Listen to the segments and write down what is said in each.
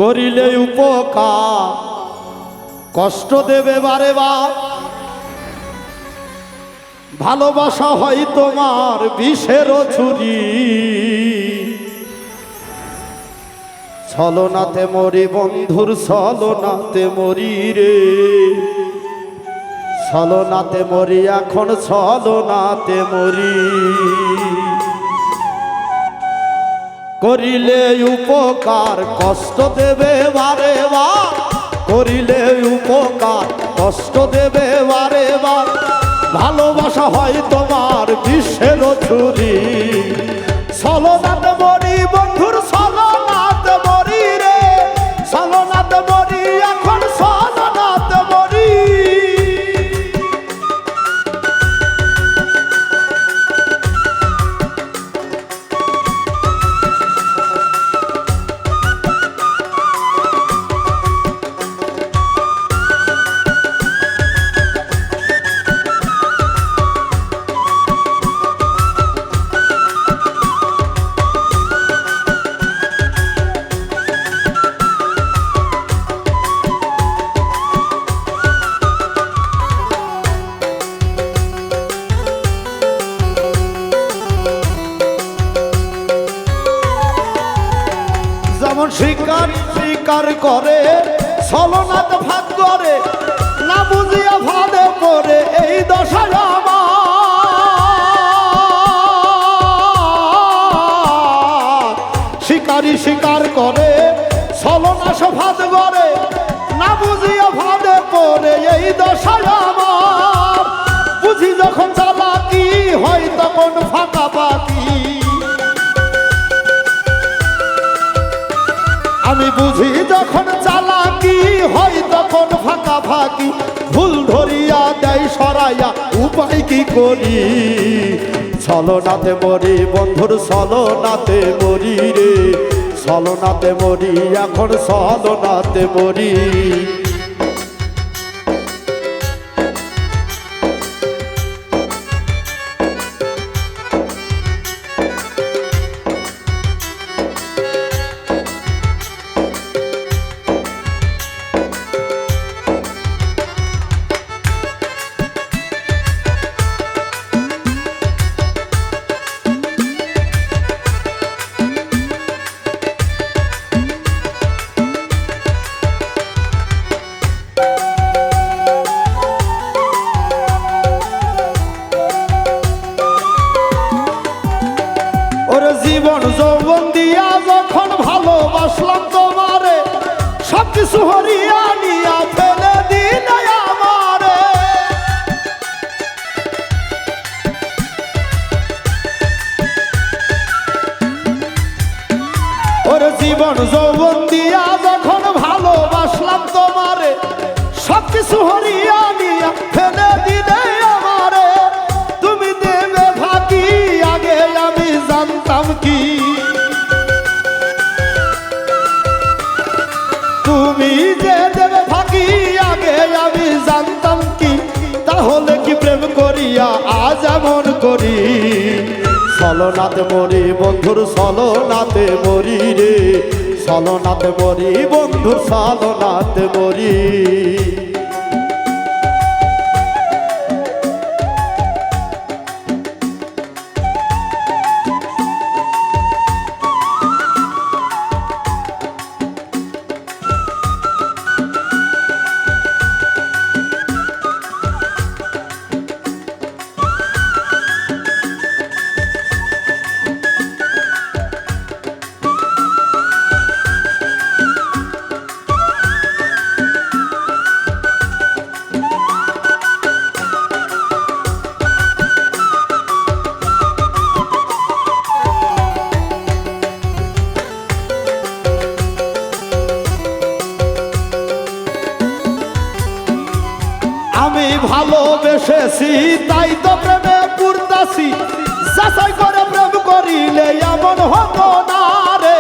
করিলে উপকার কষ্ট দেবে বারে বার। ভালোবাসা হয় তোমার বিষের ছুরি, ছলনাতে মরি বন্ধুর ছলনাতে মরি রে, ছলনাতে মরি এখন ছলনাতে মরি। করিলে উপকার কষ্ট দেবে বারে বার, করিলে উপকার কষ্ট দেবে বারে বার। ভালোবাসা হয় তোমার বিষের ছুরি, ছলনাতে মরি বন্ধুর ছলনাতে মরি রে, ছলনাতে মরি এখন ছলনাতে মরি। যেমন শিকার শিকার করে ছলনাত ভাগ করে, না বুঝিয়া ভাদে পড়ে এই দশা আমার। শিকারি শিকার করে ছলনাশ ভাদ করে, না বুঝিয়া ভাদে পড়ে এই দশা আমার। বুঝি যখন চালাকি হয় তখন ফাঁকা পাকি, আমি বুঝি যখন চালাকি হয় তখন ফাঁকা ফাঁকি। ভুল ধরিয়া দেয় সরাইয়া উপায় কি করি, ছলনাতে মরি বন্ধুর ছলনাতে মরি রে, ছলনাতে মরি এখন ছলনাতে মরি। জীবন যৌবন দিয়া যখন ভালোবাসলাম তোমারে, সবকিছু হরিয়া নিয়া ফেলে দিলে আমারে। ওরে জীবন যৌবন দিয়া যখন ভালোবাসলাম তোমারে, সবকিছু হরিয়া নিয়া ফেলে দিলে আমারে। তুমি দেবে ফাঁকি আগে আমি জানতাম কি, তুমি যে দেবে ফাঁকি আগে আমি জানতাম কি। তাহলে কি প্রেম করিয়া আজ এমন করি, ছলনাতে মরি বন্ধুর ছলনাতে মরি রে, ছলনাতে মরি বন্ধুর ছলনাতে মরি। আমি ভালোবেসেছি তাই তো প্রেমে পড়তাছি, যাচাই করে প্রেম করিলে এমন হতো না রে,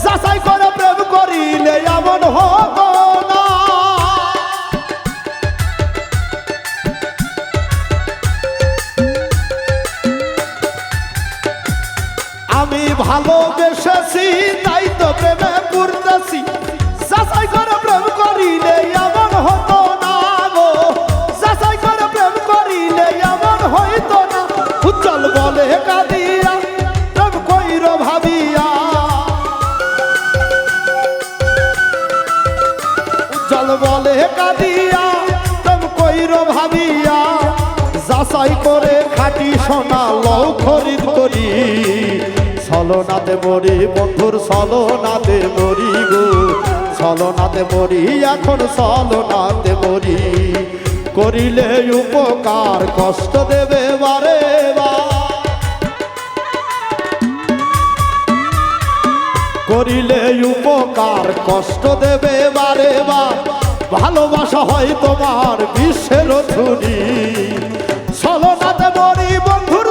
যাচাই করে প্রেম করিলে এমন হতো না। আমি ভালোবেসেছি তাই তো প্রেমে পড়তাছি, পাগল বলে কাঁদিয়া প্রেম কইর ভাবিয়া যাচাই করে খাটি সোনা লও খরিদ করি ছলনাতে মরি বন্ধুর ছলনাতে মরি গো ছলনাতে মরি এখন ছলনাতে মরি করিলে উপকার কষ্ট দেবে বারে করিলে উপকার কষ্ট দেবে বারে ভালোবাসা হয় তোমার বিশ্বের ছুরি ছলনাতে মরি বন্ধুর